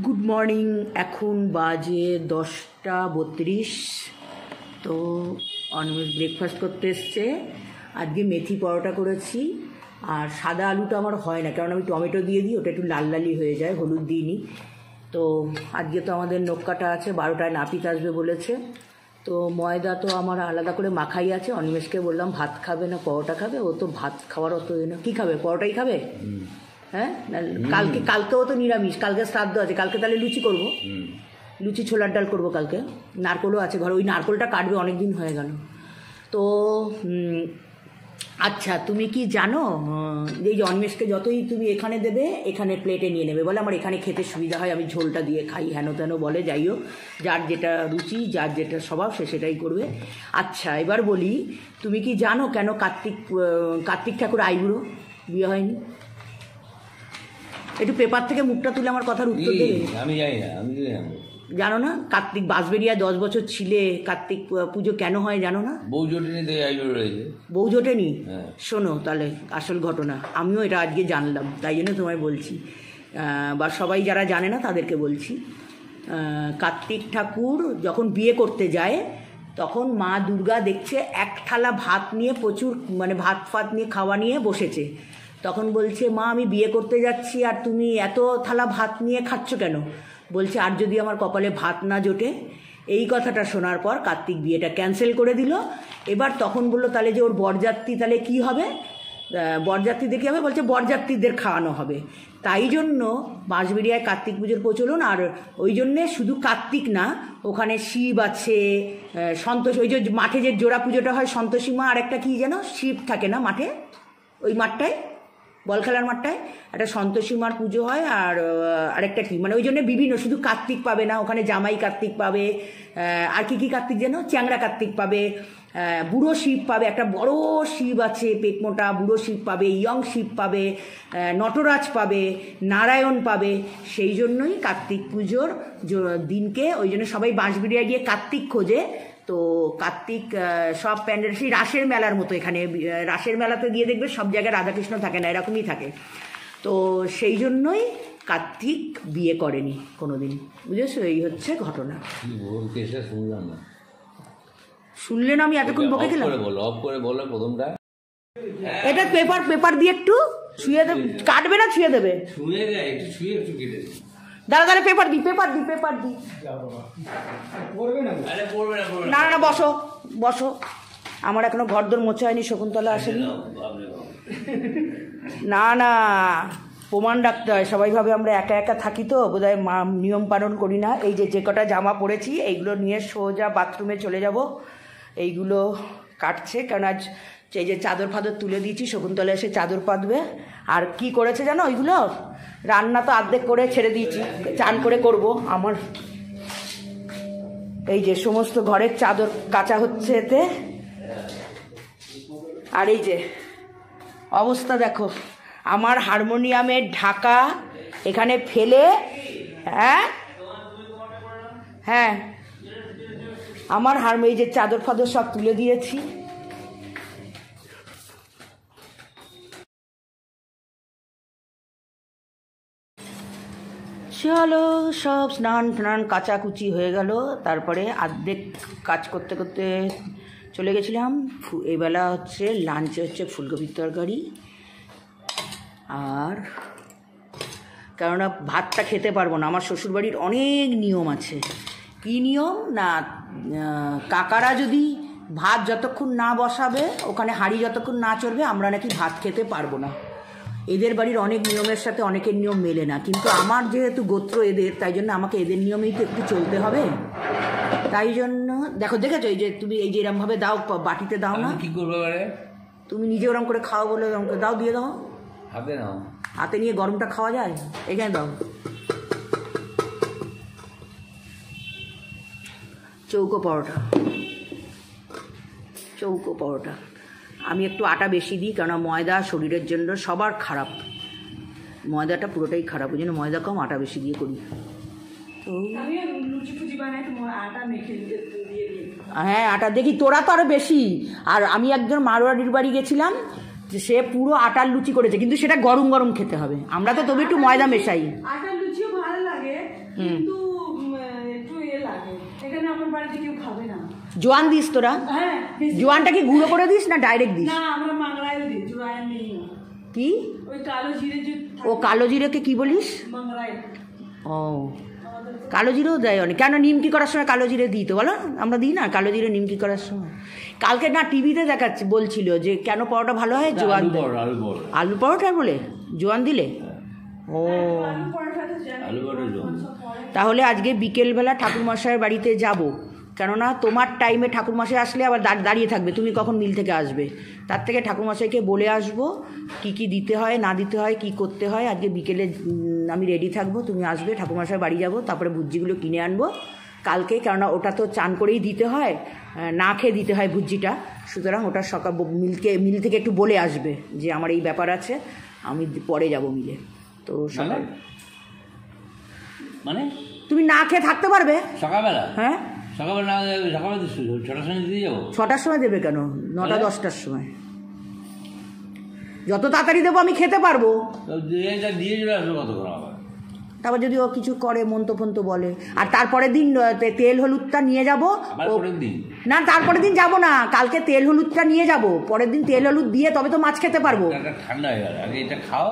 Good morning. এখন বাজে 10টা 32। তো অনিমেষ ব্রেকফাস্ট করতে এসছে। আজকে মেথি পরোটা করেছি, আর সাদা আলুটা আমার হয় না, কারণ আমি টমেটো দিয়ে দিই, ওটা একটু লাল লালই হয়ে যায়, হলুদ দিইনি। তো আজকে তো আমাদের নখ কাটা আছে, 12টায় নাপিত আসবে বলেছে। তো ময়দা তো আমার আলাদা করে মাখাই আছে। অনিমেষকে বললাম ভাত খাবে না পরোটা খাবে, ও তো ভাত খাওয়ার অত না, কী খাবে, পরোটাই খাবে। হ্যাঁ, কালকেও তো নিরামিষ, কালকে শ্রাদ্ধ আছে, কালকে তাহলে লুচি করবো, লুচি ছোলার ডাল করবো কালকে। নারকোলও আছে ঘরে, ওই নারকোলটা কাটবে, অনেক দিন হয়ে গেল। তো আচ্ছা, তুমি কি জানো এই যে অনিমেষকে যতই তুমি এখানে দেবে, এখানে প্লেটে নিয়ে নেবে, বলে আমার এখানে খেতে সুবিধা হয়, আমি ঝোলটা দিয়ে খাই, হেন তেন বলে। যাই হোক, যার যেটা রুচি, যার যেটা স্বভাব, সে সেটাই করবে। আচ্ছা, এবার বলি, তুমি কি জানো কেন কার্তিক ঠাকুর আইবুড়ো, বিয়ে হয়নি? একটু পেপার থেকে মুখটা তুলে আমার কথার উত্তর দেবে। আমি জানি না, আমি জানো না? কার্তিক বাঁশবেড়িয়ায় 10 বছর ছিলে, কার্তিক পুজো কেন হয় জানো না? বউ জোটেনি, রয়েছে। বউ জোটেনি? শোনো তাহলে আসল ঘটনা, আমিও এটা আজকে জানলাম, তাই জন্য তোমায় বলছি, বা সবাই যারা জানে না তাদেরকে বলছি। কার্তিক ঠাকুর যখন বিয়ে করতে যায়, তখন মা দুর্গা দেখছে এক থালা ভাত নিয়ে, প্রচুর মানে ভাত ফাত নিয়ে খাওয়া নিয়ে বসেছে। তখন বলছে, মা আমি বিয়ে করতে যাচ্ছি, আর তুমি এত থালা ভাত নিয়ে খাচ্ছ কেন? বলছে, আর যদি আমার কপালে ভাত না জোটে। এই কথাটা শোনার পর কার্তিক বিয়েটা ক্যান্সেল করে দিল। এবার তখন বললো, তাহলে যে ওর বরযাত্রী, তাহলে কি হবে? বরযাত্রীদের কী হবে? বলছে বরযাত্রীদের খাওয়ানো হবে। তাই জন্য বাঁশবেড়িয়ায় কার্তিক পুজোর প্রচলন। আর ওই জন্যে শুধু কার্তিক না, ওখানে শিব আছে, সন্তোষ, ওই যে মাঠে যে জোড়া পুজোটা হয়, সন্তোষী মা, আর একটা কী যেন শিব থাকে না মাঠে, ওই মাঠটায়, বল খেলার মাঠটায় একটা সন্তোষী মার পুজো হয়। আর আরেকটা কি, মানে ওই জন্য বিভিন্ন, শুধু কার্তিক পাবে না, ওখানে জামাই কার্তিক পাবে, আর কি কার্তিক যেন, চ্যাংরা কার্তিক পাবে, বুড়ো শিব পাবে, একটা বড় শিব আছে পেটমোটা, বুড়ো শিব পাবে, ইয়ং শিব পাবে, নটরাজ পাবে, নারায়ণ পাবে। সেই জন্যই কার্তিক পুজোর দিনকে ওই জন্য সবাই বাঁশবেড়িয়ায় গিয়ে কার্তিক খোঁজে। তো কার্তিক সব প্যান্ডেল, সেই রাসের মেলার মতো, এখানে রাসের মেলাতে গিয়ে দেখবে সব জায়গায় রাধাকৃষ্ণ থাকে না, এরকমই থাকে। তো সেই জন্যই কার্তিক বিয়ে করেনি কোনোদিন, বুঝেছো? এই হচ্ছে ঘটনা। শুনলে না? আমি এতক্ষণ বকে গেলাম। এটা পেপার দিয়ে একটু ছুঁয়ে দেবে, কাটবে না ছুঁয়ে দেবে? দাঁড়া, পেপার দি না, বসো। আমার এখনো ঘরদোর মোছা হয়নি, শকুন্তলা আসেনি। না, প্রমাণ রাখতে হয়। সবাই ভাবে আমরা একা একা থাকি, তো বোধহয় নিয়ম পালন করি না। এই যে কটা জামা পরেছি, এইগুলো নিয়ে সোজা বাথরুমে চলে যাব। এইগুলো কাটছে, কারণ আজ এই যে চাদর ফাদর তুলে দিয়েছি, শকুন্তলা এসে চাদর পাতবে। আর কি করেছে জানো? ওইগুলো রান্না তো অর্ধেক করে ছেড়ে দিয়েছি, চান করে করব। আমার এই যে সমস্ত ঘরের চাদর কাচা হচ্ছে এতে। আর এই যে অবস্থা দেখো, আমার হারমোনিয়ামের ঢাকা এখানে ফেলে, হ্যাঁ আমার এই যে চাদর ফাদর সব তুলে দিয়েছি। চলো, সব স্নান কাচাকুচি হয়ে গেল। তারপরে অর্ধেক কাজ করতে করতে চলে গেছিলাম। এবেলা হচ্ছে লাঞ্চে হচ্ছে ফুলকপির তরকারি। আর কেননা ভাতটা খেতে পারবো না, আমার শ্বশুরবাড়ির অনেক নিয়ম আছে। কী নিয়ম না, কাকারা যদি ভাত যতক্ষণ না বসাবে, ওখানে হাঁড়ি যতক্ষণ না চড়বে, আমরা নাকি ভাত খেতে পারবো না। এদের বাড়ির অনেক নিয়মের সাথে অনেকের নিয়ম মেলে না, কিন্তু আমার যেহেতু গোত্র এদের, তাই জন্য আমাকে এদের নিয়মেই তো একটু চলতে হবে। তাই জন্য দেখেছো, এই যে তুমি এই যে এরমভাবে দাও, বাটিতে দাও না, কি করবে তুমি নিজে ওরম করে খাও বলে ওরম করে দাও, দিয়ে দাও হাতে। নাও, হাতে নিয়ে গরমটা খাওয়া যায়, এখানে দাও। চৌকো পরোটা। আমি একটু আটা বেশি দিই, কেননা ময়দা শরীরের জন্য সবার খারাপ, ময়দাটা পুরোটাই খারাপ, ওই জন্য ময়দা কম, আটা বেশি দিয়ে করি। তো হ্যাঁ, আটা দেখি, তোরা তো আরও বেশি। আর আমি একজন মারোয়াড়ির বাড়ি গেছিলাম, যে সে পুরো আটার লুচি করেছে, কিন্তু সেটা গরম গরম খেতে হবে। আমরা তো তবে একটু ময়দা মেশাই। আটার লুচিও ভালো লাগে, কিন্তু একটু লাগে, এখানে আমার বাড়িতে কেউ খাবে না। জোয়ান দিস তোরা? হ্যাঁ, জোয়ানটা কি গুঁড়ো করে দিস না ডাইরেক্ট দিস? না আমরা মাংরাইল দিই, জোয়ান নেই না। কি? ওই কালো জিরে যে ও কালো জিরেকে কি বলিস? মাংরাইল। ও কালো জিরেও দেয় অনেক। কেন নিমকি করার সময় কালো জিরে দিই তো বলো? আমরা দিই না কালো জিরে নিমকি করার সময়। কালকে না টিভিতে দেখাচ্ছে, বলছিল যে কেন পরোটা ভালো হয় জোয়ান দেয়। আলু পরোটা বলে জোয়ান দিলে? ও আলু বড় জল। তাহলে আজকে বিকেলবেলা ঠাকুরমশাইয়ের বাড়িতে যাব, কেননা তোমার টাইমে ঠাকুরমশাই আসলে আবার দাঁড়িয়ে থাকবে, তুমি কখন মিল থেকে আসবে। তার থেকে ঠাকুরমশাইকে বলে আসবো কি কি দিতে হয় না দিতে হয়, কি করতে হয়। আজকে বিকেলে আমি রেডি থাকবো, তুমি আসবে, ঠাকুরমশাই বাড়ি যাব, তারপরে ভুজিগুলো কিনে আনবো কালকে, কেননা ওটা তো চান করেই দিতে হয়, না খেয়ে দিতে হয় ভুজিটা। সুতরাং ওটা সকাল মিল থেকে একটু বলে আসবে যে আমার এই ব্যাপার আছে, আমি পরে যাব মিলে। তো সকাল মানে তুমি না খেয়ে থাকতে পারবে? সকালবেলা? হ্যাঁ সকালবেলা না, সকালবেলা 6টার সময় দিয়ে যাবো। 6টার সময় দেবে কেন? 9টা 10টার সময়। যত তাড়াতাড়ি দেবো আমি খেতে পারবো। দিয়ে চলে আসবো কতক্ষণ আবার। তারপর যদি ও কিছু করে মন্ত ফন্ত বলে। আর তারপরের দিন তেল হলুদটা নিয়ে যাবো। না তারপরের দিন যাব না, কালকে তেল হলুদটা নিয়ে যাব, পরের দিন তেল হলুদ দিয়ে তবে তো মাছ খেতে পারবো। ঠান্ডা হয়ে গেল, আগে এটা খাও।